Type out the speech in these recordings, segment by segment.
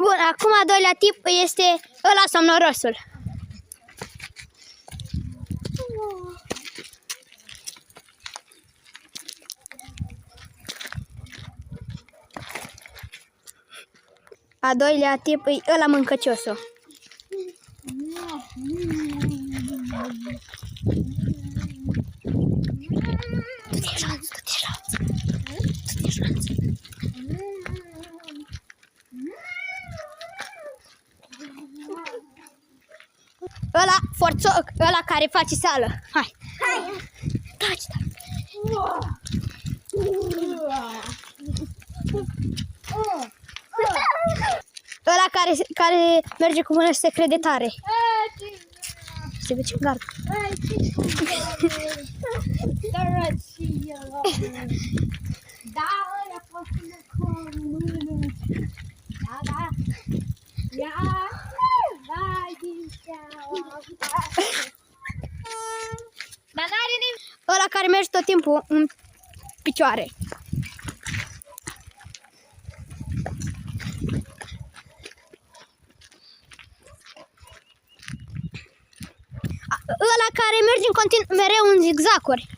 Bun, acum a doilea tip este ăla somnorosul. A doilea tip e ăla mâncăciosul. Du-te jos, du-te jos. Du-te jos. Ăla forțoc, ăla care face sală. Hai. Taci, taci. Ăla care merge cu mână și se crede tare. Se duce în gard. Da, ăla poate să merg cu mână. Da. Ia. Vai din seama. Dar n-are nimic. Ăla care merge tot timpul în picioare. Ăla care merge în continuu mereu în zigzacuri.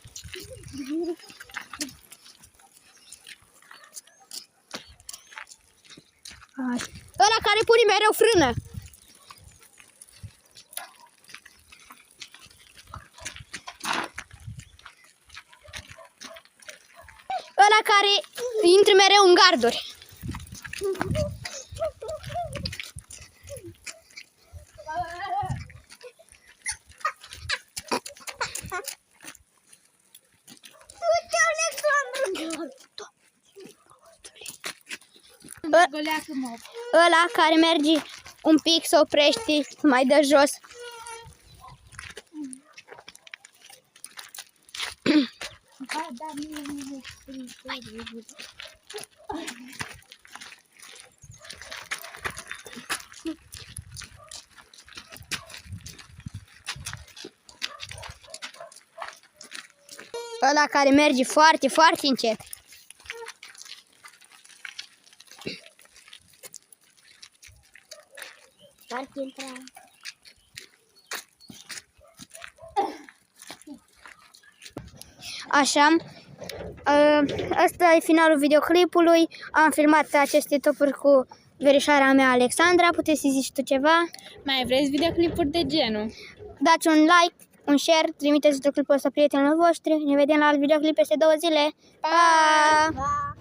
Ăla care pune mereu frână. Ăla care intră mereu în garduri. Ăla care merge un pic, se oprește, mai dă jos. Ăla care merge foarte, foarte încet. Așa, asta e finalul videoclipului. Am filmat aceste topuri cu verișoara mea Alexandra. Puteți să zici tu ceva? Mai vreți videoclipuri de genul? Dați un like, un share, trimiteți videoclipul ăsta prietenilor voștri. Ne vedem la alt videoclip peste 2 zile. Pa!